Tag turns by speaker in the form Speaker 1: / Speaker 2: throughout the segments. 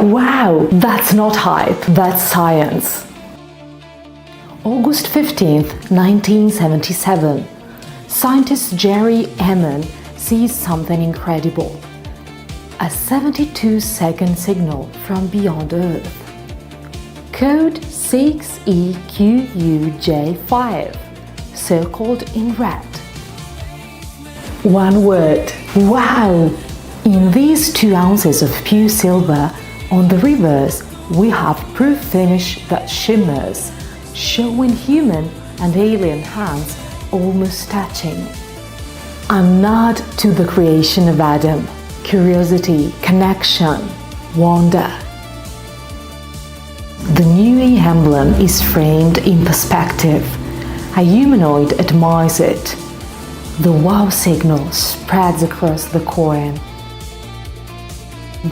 Speaker 1: Wow, that's not hype, that's science. August 15th, 1977. Scientist Jerry Ehman sees something incredible. A 72-second signal from beyond Earth. Code 6EQUJ5, circled in red. One word: wow! In these 2 ounces of pure silver on the reverse, we have proof finish that shimmers, showing human and alien hands almost touching. A nod to the creation of Adam, curiosity, connection, wonder. The new emblem is framed in perspective. A humanoid admires it. The wow signal spreads across the coin.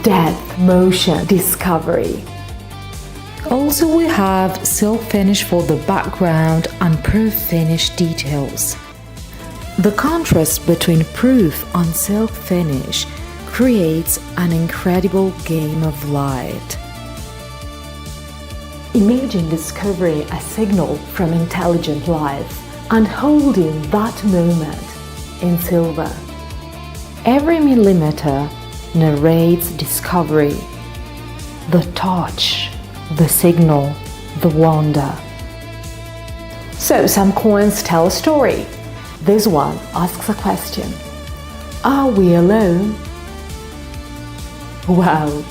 Speaker 1: Death, motion, discovery. Also, we have silk finish for the background and proof finish details. The contrast between proof and silk finish creates an incredible game of light. Imagine discovering a signal from intelligent life and holding that moment in silver. Every millimeter narrates discovery, the touch, the signal, the wonder. So some coins tell a story. This one asks a question: are we alone? Wow!